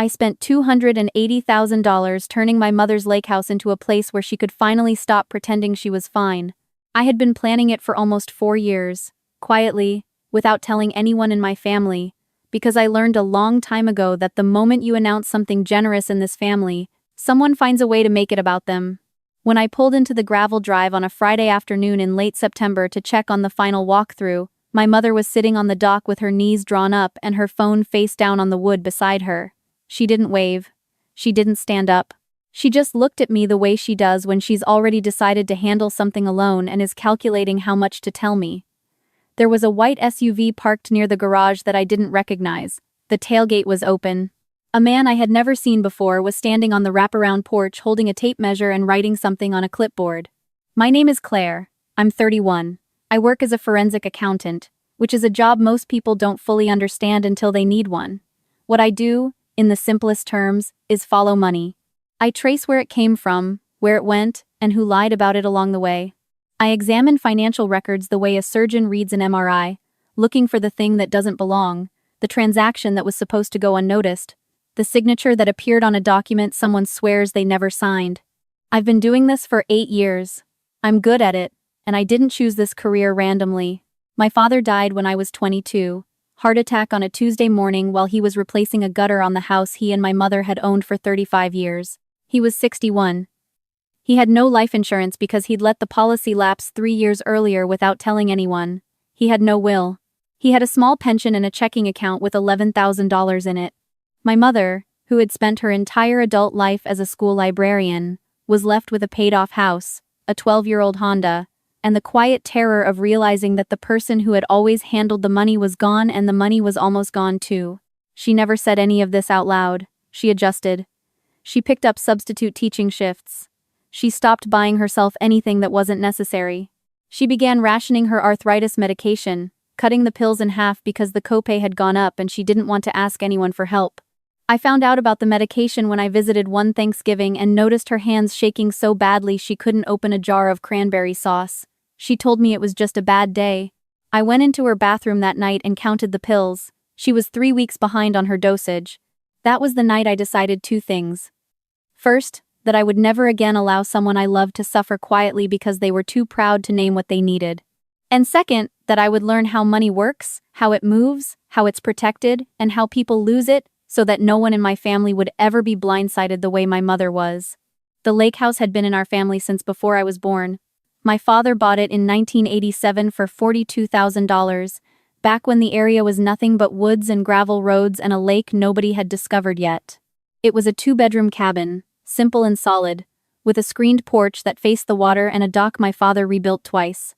I spent $280,000 turning my mother's lake house into a place where she could finally stop pretending she was fine. I had been planning it for almost 4 years, quietly, without telling anyone in my family, because I learned a long time ago that the moment you announce something generous in this family, someone finds a way to make it about them. When I pulled into the gravel drive on a Friday afternoon in late September to check on the final walkthrough, my mother was sitting on the dock with her knees drawn up and her phone face down on the wood beside her. She didn't wave. She didn't stand up. She just looked at me the way she does when she's already decided to handle something alone and is calculating how much to tell me. There was a white SUV parked near the garage that I didn't recognize. The tailgate was open. A man I had never seen before was standing on the wraparound porch holding a tape measure and writing something on a clipboard. My name is Claire. I'm 31. I work as a forensic accountant, which is a job most people don't fully understand until they need one. What I do, in the simplest terms, is follow money. I trace where it came from, where it went, and who lied about it along the way. I examine financial records the way a surgeon reads an MRI, looking for the thing that doesn't belong, the transaction that was supposed to go unnoticed, the signature that appeared on a document someone swears they never signed. I've been doing this for 8 years. I'm good at it, and I didn't choose this career randomly. My father died when I was 22, heart attack on a Tuesday morning while he was replacing a gutter on the house he and my mother had owned for 35 years. He was 61. He had no life insurance because he'd let the policy lapse 3 years earlier without telling anyone. He had no will. He had a small pension and a checking account with $11,000 in it. My mother, who had spent her entire adult life as a school librarian, was left with a paid-off house, a 12-year-old Honda, and the quiet terror of realizing that the person who had always handled the money was gone and the money was almost gone too. She never said any of this out loud. She adjusted. She picked up substitute teaching shifts. She stopped buying herself anything that wasn't necessary. She began rationing her arthritis medication, cutting the pills in half because the copay had gone up and she didn't want to ask anyone for help. I found out about the medication when I visited one Thanksgiving and noticed her hands shaking so badly she couldn't open a jar of cranberry sauce. She told me it was just a bad day. I went into her bathroom that night and counted the pills. She was 3 weeks behind on her dosage. That was the night I decided 2 things. First, that I would never again allow someone I loved to suffer quietly because they were too proud to name what they needed. And second, that I would learn how money works, how it moves, how it's protected, and how people lose it, so that no one in my family would ever be blindsided the way my mother was. The Lakehouse had been in our family since before I was born. My father bought it in 1987 for $42,000, back when the area was nothing but woods and gravel roads and a lake nobody had discovered yet. It was a 2-bedroom cabin, simple and solid, with a screened porch that faced the water and a dock my father rebuilt twice.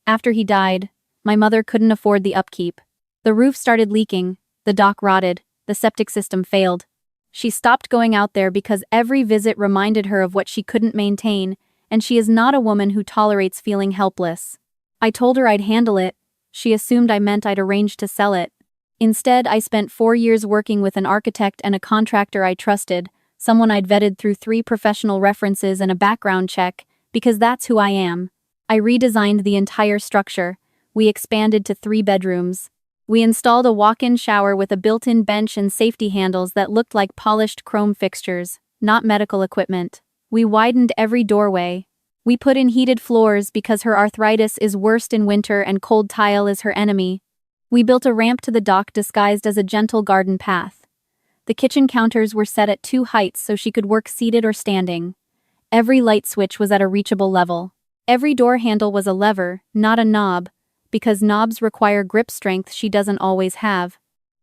After he died, my mother couldn't afford the upkeep. The roof started leaking, the dock rotted, the septic system failed. She stopped going out there because every visit reminded her of what she couldn't maintain, and she is not a woman who tolerates feeling helpless. I told her I'd handle it. She assumed I meant I'd arrange to sell it. Instead, I spent 4 years working with an architect and a contractor I trusted, someone I'd vetted through 3 professional references and a background check, because that's who I am. I redesigned the entire structure. We expanded to 3 bedrooms. We installed a walk-in shower with a built-in bench and safety handles that looked like polished chrome fixtures, not medical equipment. We widened every doorway. We put in heated floors because her arthritis is worst in winter and cold tile is her enemy. We built a ramp to the dock disguised as a gentle garden path. The kitchen counters were set at 2 heights so she could work seated or standing. Every light switch was at a reachable level. Every door handle was a lever, not a knob, because knobs require grip strength she doesn't always have.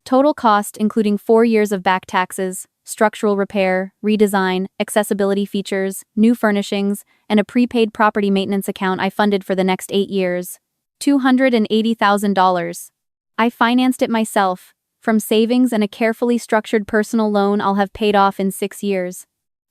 Total cost including 4 years of back taxes, structural repair, redesign, accessibility features, new furnishings, and a prepaid property maintenance account I funded for the next 8 years. $280,000. I financed it myself, from savings and a carefully structured personal loan I'll have paid off in 6 years.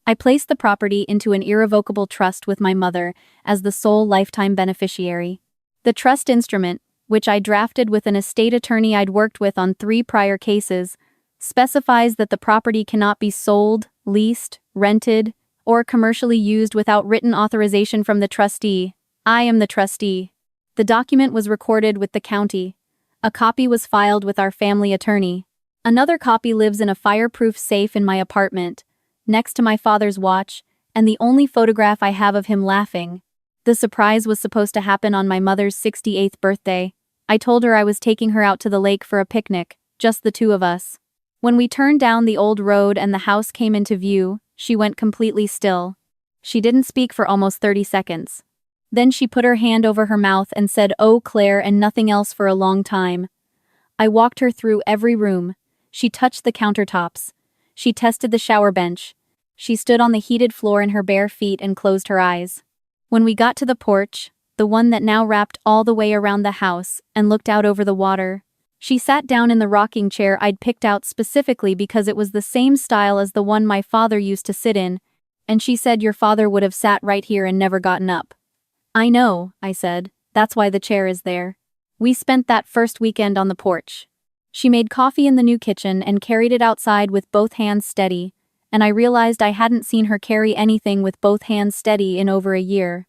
I placed the property into an irrevocable trust with my mother as the sole lifetime beneficiary. The trust instrument, which I drafted with an estate attorney I'd worked with on 3 prior cases, specifies that the property cannot be sold, leased, rented, or commercially used without written authorization from the trustee. I am the trustee. The document was recorded with the county. A copy was filed with our family attorney. Another copy lives in a fireproof safe in my apartment, next to my father's watch, and the only photograph I have of him laughing. The surprise was supposed to happen on my mother's 68th birthday. I told her I was taking her out to the lake for a picnic, just the two of us. When we turned down the old road and the house came into view, she went completely still. She didn't speak for almost 30 seconds. Then she put her hand over her mouth and said, "Oh, Claire," and nothing else for a long time. I walked her through every room. She touched the countertops. She tested the shower bench. She stood on the heated floor in her bare feet and closed her eyes. When we got to the porch, the one that now wrapped all the way around the house and looked out over the water, she sat down in the rocking chair I'd picked out specifically because it was the same style as the one my father used to sit in, and she said, "Your father would have sat right here and never gotten up." "I know," I said. "That's why the chair is there." We spent that first weekend on the porch. She made coffee in the new kitchen and carried it outside with both hands steady, and I realized I hadn't seen her carry anything with both hands steady in over a year.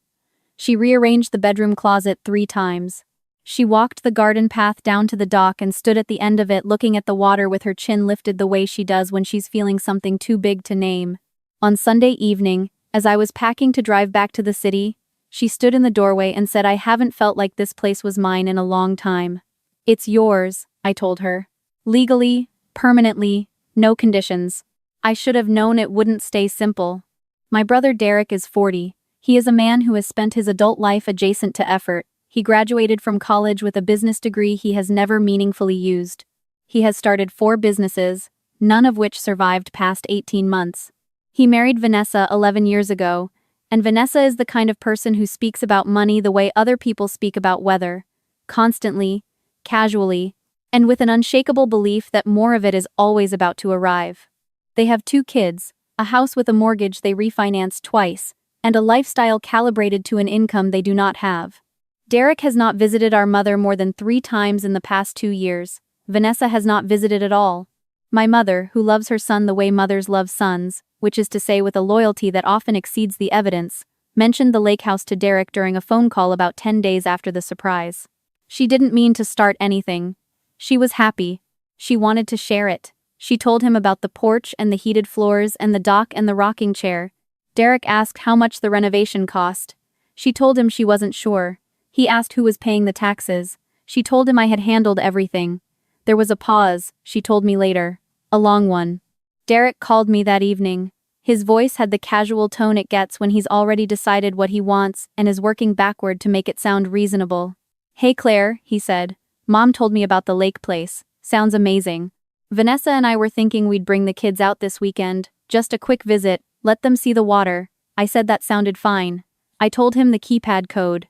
She rearranged the bedroom closet 3 times. She walked the garden path down to the dock and stood at the end of it looking at the water with her chin lifted the way she does when she's feeling something too big to name. On Sunday evening, as I was packing to drive back to the city, she stood in the doorway and said, "I haven't felt like this place was mine in a long time." "It's yours," I told her. "Legally, permanently, no conditions." I should have known it wouldn't stay simple. My brother Derek is 40. He is a man who has spent his adult life adjacent to effort. He graduated from college with a business degree he has never meaningfully used. He has started 4 businesses, none of which survived past 18 months. He married Vanessa 11 years ago, and Vanessa is the kind of person who speaks about money the way other people speak about weather, constantly, casually, and with an unshakable belief that more of it is always about to arrive. They have 2 kids, a house with a mortgage they refinanced twice, and a lifestyle calibrated to an income they do not have. Derek has not visited our mother more than 3 times in the past 2 years. Vanessa has not visited at all. My mother, who loves her son the way mothers love sons, which is to say with a loyalty that often exceeds the evidence, mentioned the Lakehouse to Derek during a phone call about 10 days after the surprise. She didn't mean to start anything. She was happy. She wanted to share it. She told him about the porch and the heated floors and the dock and the rocking chair. Derek asked how much the renovation cost. She told him she wasn't sure. He asked who was paying the taxes. She told him I had handled everything. There was a pause, she told me later. A long one. Derek called me that evening. His voice had the casual tone it gets when he's already decided what he wants and is working backward to make it sound reasonable. "Hey Claire," he said. "Mom told me about the lake place. Sounds amazing. Vanessa and I were thinking we'd bring the kids out this weekend, just a quick visit, let them see the water." I said that sounded fine. I told him the keypad code.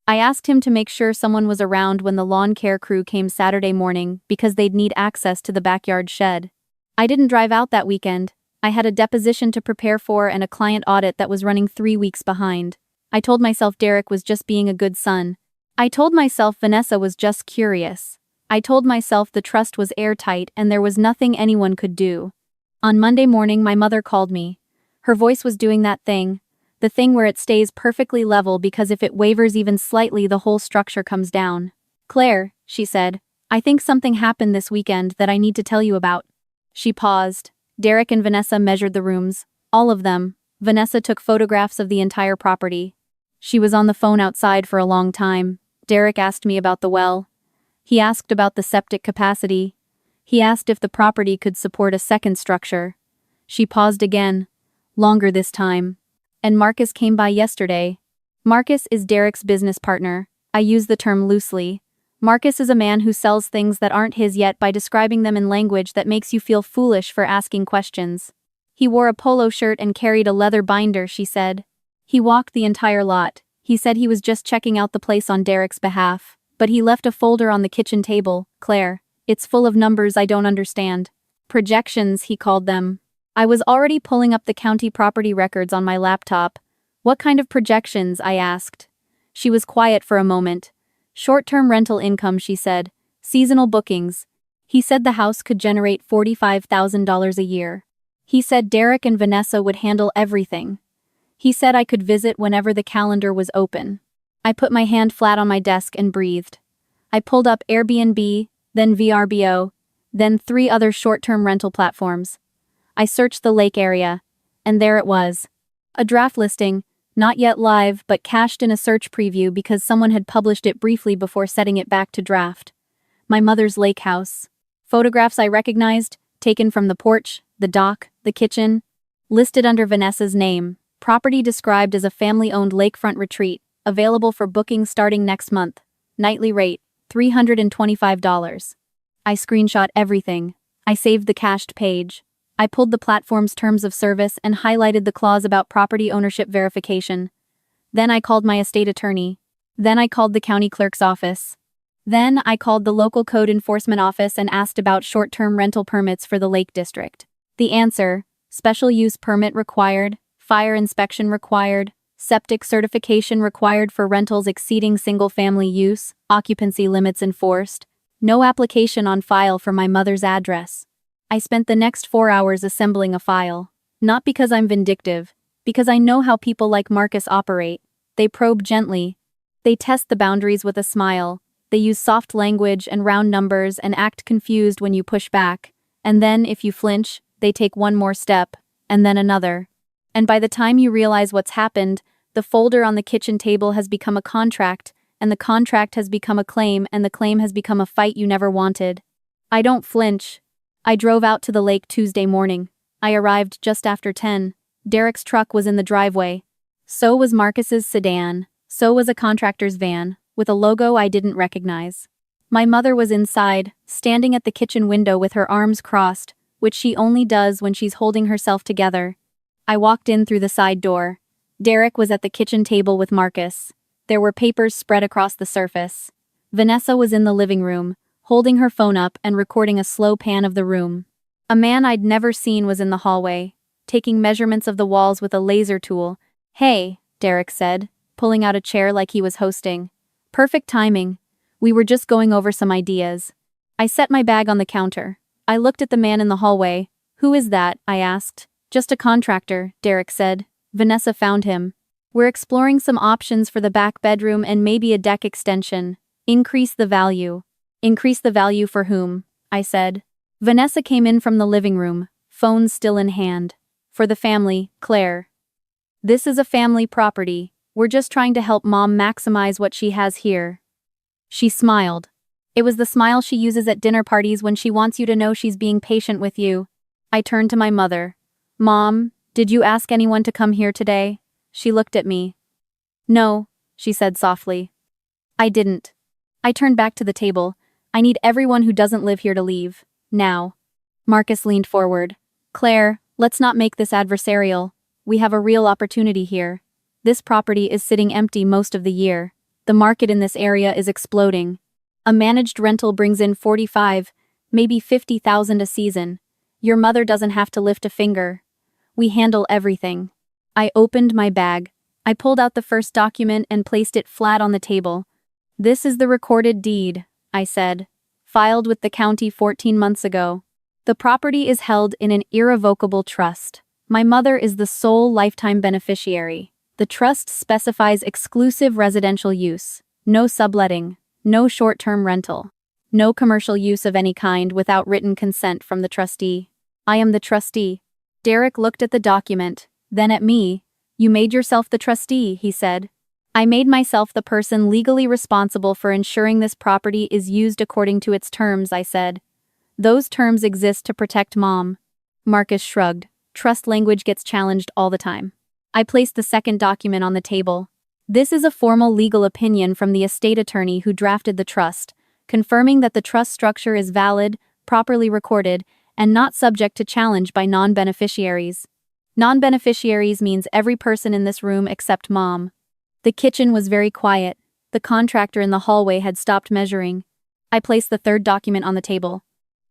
I asked him to make sure someone was around when the lawn care crew came Saturday morning because they'd need access to the backyard shed. I didn't drive out that weekend. I had a deposition to prepare for and a client audit that was running 3 weeks behind. I told myself Derek was just being a good son. I told myself Vanessa was just curious. I told myself the trust was airtight and there was nothing anyone could do. On Monday morning my mother called me. Her voice was doing that thing. The thing where it stays perfectly level because if it wavers even slightly the whole structure comes down. "Claire," she said, "I think something happened this weekend that I need to tell you about." She paused. Derek and Vanessa measured the rooms. All of them. Vanessa took photographs of the entire property. She was on the phone outside for a long time. Derek asked me about the well. He asked about the septic capacity. He asked if the property could support a second structure. She paused again. Longer this time. "And Marcus came by yesterday." Marcus is Derek's business partner. I use the term loosely. Marcus is a man who sells things that aren't his yet by describing them in language that makes you feel foolish for asking questions. "He wore a polo shirt and carried a leather binder," she said. "He walked the entire lot. He said he was just checking out the place on Derek's behalf. But he left a folder on the kitchen table, Claire. It's full of numbers I don't understand. Projections, he called them." I was already pulling up the county property records on my laptop. "What kind of projections?" I asked. She was quiet for a moment. "Short-term rental income," she said. "Seasonal bookings." He said the house could generate $45,000 a year. He said Derek and Vanessa would handle everything. He said I could visit whenever the calendar was open. I put my hand flat on my desk and breathed. I pulled up Airbnb, then VRBO. then 3 other short-term rental platforms. I searched the lake area, and there it was. A draft listing, not yet live but cached in a search preview because someone had published it briefly before setting it back to draft. My mother's Lakehouse. Photographs I recognized, taken from the porch, the dock, the kitchen, listed under Vanessa's name. Property described as a family-owned lakefront retreat, available for booking starting next month. Nightly rate, $325. I screenshot everything. I saved the cached page. I pulled the platform's terms of service and highlighted the clause about property ownership verification. Then I called my estate attorney. Then I called the county clerk's office. Then I called the local code enforcement office and asked about short-term rental permits for the Lake District. The answer: special use permit required, fire inspection required, septic certification required for rentals exceeding single-family use, occupancy limits enforced, no application on file for my mother's address. I spent the next 4 hours assembling a file. Not because I'm vindictive, because I know how people like Marcus operate. They probe gently. They test the boundaries with a smile. They use soft language and round numbers and act confused when you push back. And then, if you flinch, they take one more step, and then another. And by the time you realize what's happened, the folder on the kitchen table has become a contract, and the contract has become a claim, and the claim has become a fight you never wanted. I don't flinch. I drove out to the lake Tuesday morning. I arrived just after 10. Derek's truck was in the driveway. So was Marcus's sedan. So was a contractor's van, with a logo I didn't recognize. My mother was inside, standing at the kitchen window with her arms crossed, which she only does when she's holding herself together. I walked in through the side door. Derek was at the kitchen table with Marcus. There were papers spread across the surface. Vanessa was in the living room, holding her phone up and recording a slow pan of the room. A man I'd never seen was in the hallway, taking measurements of the walls with a laser tool. "Hey," Derek said, pulling out a chair like he was hosting. "Perfect timing. We were just going over some ideas." I set my bag on the counter. I looked at the man in the hallway. "Who is that?" I asked. "Just a contractor," Derek said. Vanessa found him. "We're exploring some options for the back bedroom and maybe a deck extension. Increase the value." "Increase the value for whom?" I said. Vanessa came in from the living room, phone still in hand. "For the family, Claire. This is a family property. We're just trying to help Mom maximize what she has here." She smiled. It was the smile she uses at dinner parties when she wants you to know she's being patient with you. I turned to my mother. "Mom, did you ask anyone to come here today?" She looked at me. "No," she said softly. "I didn't." I turned back to the table. "I need everyone who doesn't live here to leave. Now." Marcus leaned forward. "Claire, let's not make this adversarial. We have a real opportunity here. This property is sitting empty most of the year. The market in this area is exploding. A managed rental brings in 45, maybe 50,000 a season. Your mother doesn't have to lift a finger. We handle everything." I opened my bag. I pulled out the first document and placed it flat on the table. "This is the recorded deed," I said, "filed with the county 14 months ago. The property is held in an irrevocable trust. My mother is the sole lifetime beneficiary. The trust specifies exclusive residential use, no subletting, no short-term rental, no commercial use of any kind without written consent from the trustee. I am the trustee." Derek looked at the document, then at me. "You made yourself the trustee," he said. "I made myself the person legally responsible for ensuring this property is used according to its terms," I said. "Those terms exist to protect Mom." Marcus shrugged. Trust language gets challenged all the time. I placed the second document on the table. "This is a formal legal opinion from the estate attorney who drafted the trust, confirming that the trust structure is valid, properly recorded, and not subject to challenge by non-beneficiaries." Non-beneficiaries means every person in this room except Mom. The kitchen was very quiet. The contractor in the hallway had stopped measuring. I placed the third document on the table.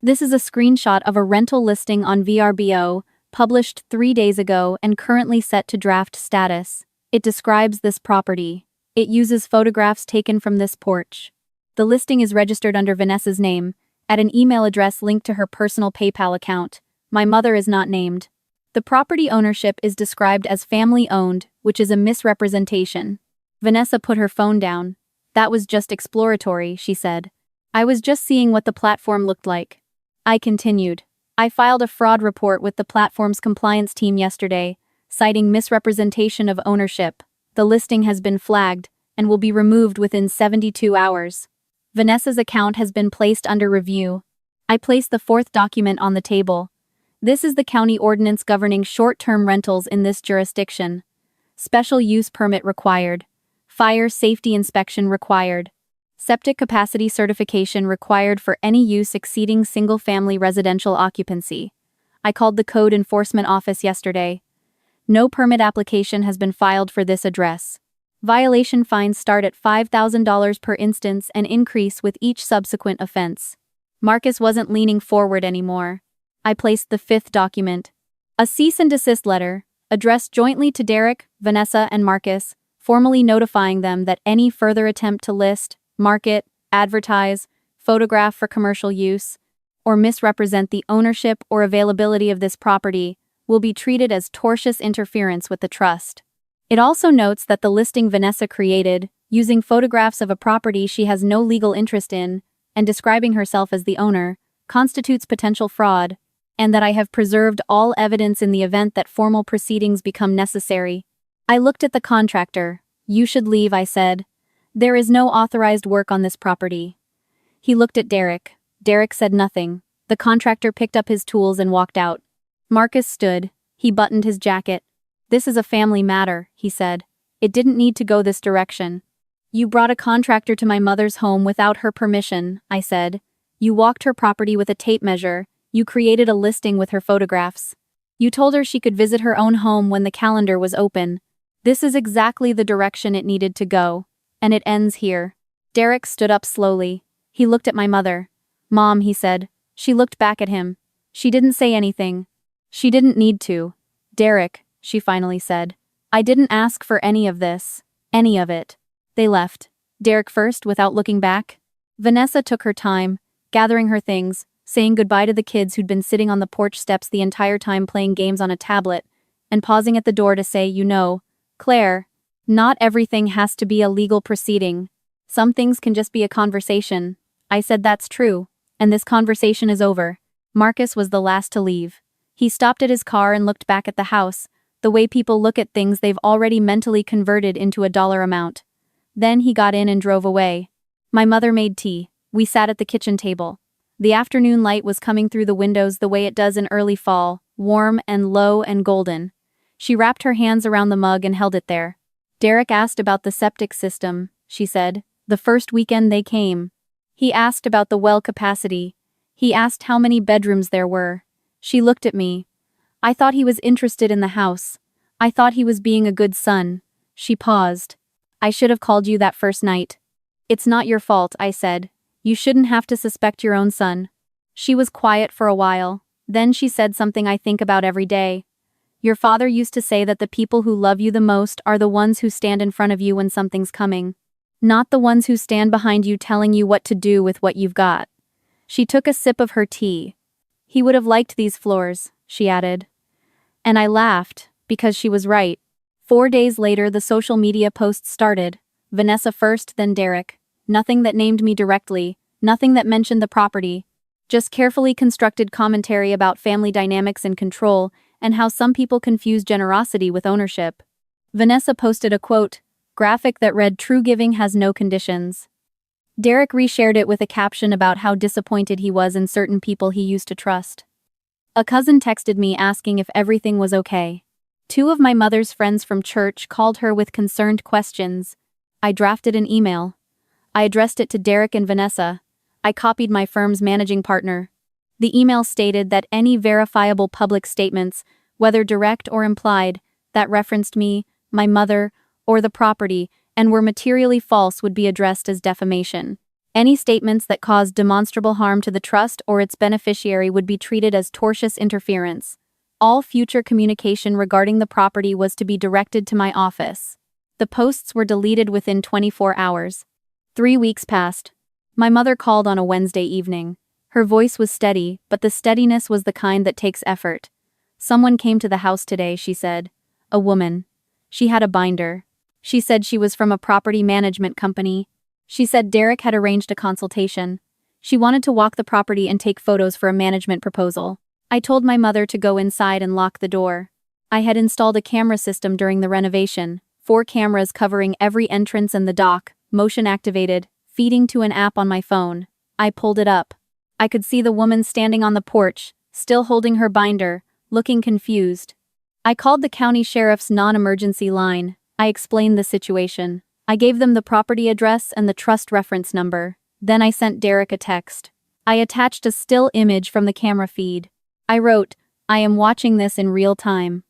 "This is a screenshot of a rental listing on VRBO, published 3 days ago and currently set to draft status. It describes this property. It uses photographs taken from this porch. The listing is registered under Vanessa's name, at an email address linked to her personal PayPal account. My mother is not named. The property ownership is described as family-owned, which is a misrepresentation." Vanessa put her phone down. "That was just exploratory," she said. "I was just seeing what the platform looked like." I continued. I filed a fraud report with the platform's compliance team yesterday, citing misrepresentation of ownership. The listing has been flagged and will be removed within 72 hours. Vanessa's account has been placed under review. I placed the fourth document on the table. This is the county ordinance governing short-term rentals in this jurisdiction. Special use permit required. Fire safety inspection required. Septic capacity certification required for any use exceeding single-family residential occupancy. I called the code enforcement office yesterday. No permit application has been filed for this address. Violation fines start at $5,000 per instance and increase with each subsequent offense. Marcus wasn't leaning forward anymore. I placed the fifth document. A cease and desist letter, addressed jointly to Derek, Vanessa, and Marcus, formally notifying them that any further attempt to list, market, advertise, photograph for commercial use, or misrepresent the ownership or availability of this property will be treated as tortious interference with the trust. It also notes that the listing Vanessa created, using photographs of a property she has no legal interest in, and describing herself as the owner, constitutes potential fraud, and that I have preserved all evidence in the event that formal proceedings become necessary. I looked at the contractor. You should leave, I said. There is no authorized work on this property. He looked at Derek. Derek said nothing. The contractor picked up his tools and walked out. Marcus stood. He buttoned his jacket. This is a family matter, he said. It didn't need to go this direction. You brought a contractor to my mother's home without her permission, I said. You walked her property with a tape measure. You created a listing with her photographs. You told her she could visit her own home when the calendar was open. This is exactly the direction it needed to go. And it ends here. Derek stood up slowly. He looked at my mother. Mom, he said. She looked back at him. She didn't say anything. She didn't need to. Derek, she finally said. I didn't ask for any of this. Any of it. They left. Derek first, without looking back. Vanessa took her time, gathering her things, saying goodbye to the kids who'd been sitting on the porch steps the entire time playing games on a tablet, and pausing at the door to say, Claire, not everything has to be a legal proceeding. Some things can just be a conversation. I said that's true, and this conversation is over. Marcus was the last to leave. He stopped at his car and looked back at the house, the way people look at things they've already mentally converted into a dollar amount. Then he got in and drove away. My mother made tea. We sat at the kitchen table. The afternoon light was coming through the windows the way it does in early fall, warm and low and golden. She wrapped her hands around the mug and held it there. Derek asked about the septic system, she said, the first weekend they came. He asked about the well capacity. He asked how many bedrooms there were. She looked at me. I thought he was interested in the house. I thought he was being a good son. She paused. I should have called you that first night. It's not your fault, I said. You shouldn't have to suspect your own son. She was quiet for a while. Then she said something I think about every day. Your father used to say that the people who love you the most are the ones who stand in front of you when something's coming. Not the ones who stand behind you telling you what to do with what you've got. She took a sip of her tea. He would have liked these floors, she added. And I laughed, because she was right. 4 days later the social media posts started. Vanessa first, then Derek. Nothing that named me directly, nothing that mentioned the property. Just carefully constructed commentary about family dynamics and control, and how some people confuse generosity with ownership. Vanessa posted a quote, graphic that read, "True giving has no conditions." Derek reshared it with a caption about how disappointed he was in certain people he used to trust. A cousin texted me asking if everything was okay. 2 of my mother's friends from church called her with concerned questions. I drafted an email. I addressed it to Derek and Vanessa. I copied my firm's managing partner. The email stated that any verifiable public statements, whether direct or implied, that referenced me, my mother, or the property, and were materially false would be addressed as defamation. Any statements that caused demonstrable harm to the trust or its beneficiary would be treated as tortious interference. All future communication regarding the property was to be directed to my office. The posts were deleted within 24 hours. 3 weeks passed. My mother called on a Wednesday evening. Her voice was steady, but the steadiness was the kind that takes effort. Someone came to the house today, she said. A woman. She had a binder. She said she was from a property management company. She said Derek had arranged a consultation. She wanted to walk the property and take photos for a management proposal. I told my mother to go inside and lock the door. I had installed a camera system during the renovation, 4 cameras covering every entrance and the dock, motion activated, feeding to an app on my phone. I pulled it up. I could see the woman standing on the porch, still holding her binder, looking confused. I called the county sheriff's non-emergency line. I explained the situation. I gave them the property address and the trust reference number. Then I sent Derek a text. I attached a still image from the camera feed. I wrote, "I am watching this in real time.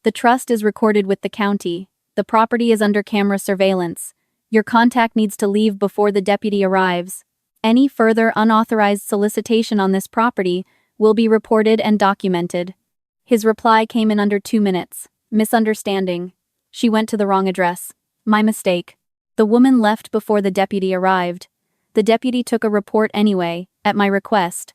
The trust is recorded with the county. The property is under camera surveillance. Your contact needs to leave before the deputy arrives. Any further unauthorized solicitation on this property will be reported and documented." His reply came in under 2 minutes. Misunderstanding. She went to the wrong address. My mistake. The woman left before the deputy arrived. The deputy took a report anyway, at my request.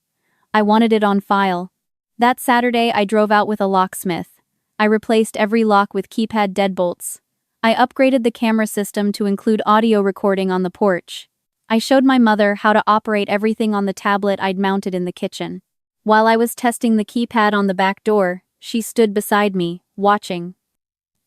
I wanted it on file. That Saturday I drove out with a locksmith. I replaced every lock with keypad deadbolts. I upgraded the camera system to include audio recording on the porch. I showed my mother how to operate everything on the tablet I'd mounted in the kitchen. While I was testing the keypad on the back door, she stood beside me, watching.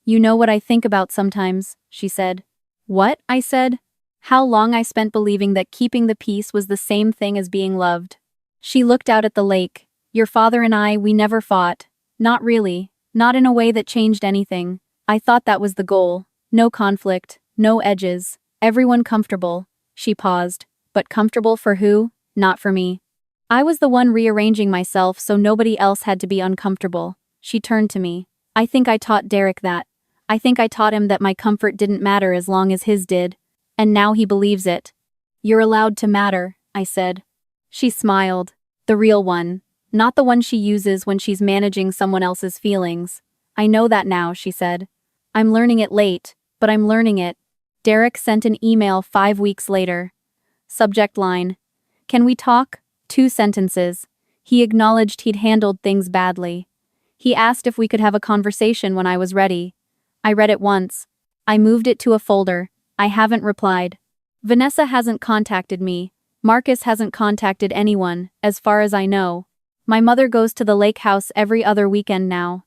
"You know what I think about sometimes," she said. "What?" I said. "How long I spent believing that keeping the peace was the same thing as being loved." She looked out at the lake. "Your father and I, we never fought. Not really. Not in a way that changed anything. I thought that was the goal. No conflict, no edges. Everyone comfortable." She paused. "But comfortable for who? Not for me. I was the one rearranging myself so nobody else had to be uncomfortable." She turned to me. "I think I taught Derek that. I think I taught him that my comfort didn't matter as long as his did. And now he believes it." "You're allowed to matter," I said. She smiled. "The real one. Not the one she uses when she's managing someone else's feelings. I know that now," she said. "I'm learning it late, but I'm learning it." Derek sent an email 5 weeks later. Subject line: "Can we talk?" 2 sentences. He acknowledged he'd handled things badly. He asked if we could have a conversation when I was ready. I read it once. I moved it to a folder. I haven't replied. Vanessa hasn't contacted me. Marcus hasn't contacted anyone, as far as I know. My mother goes to the Lakehouse every other weekend now.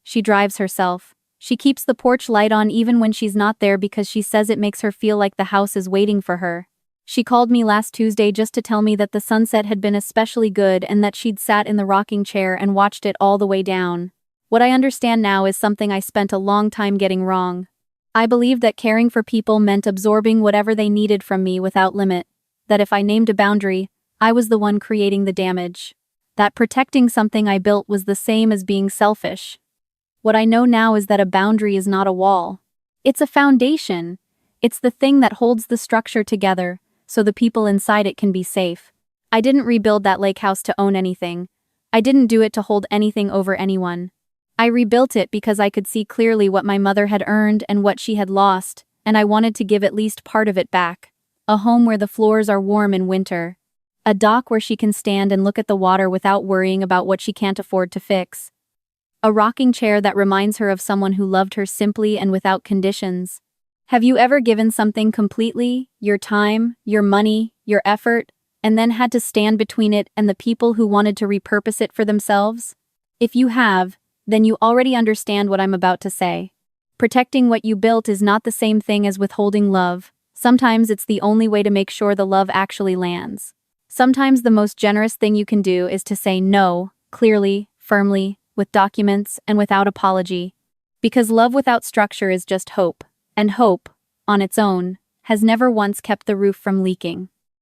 She drives herself. She keeps the porch light on even when she's not there because she says it makes her feel like the house is waiting for her. She called me last Tuesday just to tell me that the sunset had been especially good and that she'd sat in the rocking chair and watched it all the way down. What I understand now is something I spent a long time getting wrong. I believed that caring for people meant absorbing whatever they needed from me without limit. That if I named a boundary, I was the one creating the damage. That protecting something I built was the same as being selfish. What I know now is that a boundary is not a wall. It's a foundation. It's the thing that holds the structure together, so the people inside it can be safe. I didn't rebuild that lake house to own anything. I didn't do it to hold anything over anyone. I rebuilt it because I could see clearly what my mother had earned and what she had lost, and I wanted to give at least part of it back. A home where the floors are warm in winter. A dock where she can stand and look at the water without worrying about what she can't afford to fix. A rocking chair that reminds her of someone who loved her simply and without conditions. Have you ever given something completely, your time, your money, your effort, and then had to stand between it and the people who wanted to repurpose it for themselves? If you have, then you already understand what I'm about to say. Protecting what you built is not the same thing as withholding love. Sometimes it's the only way to make sure the love actually lands. Sometimes the most generous thing you can do is to say no, clearly, firmly, with documents, and without apology. Because love without structure is just hope, and hope, on its own, has never once kept the roof from leaking.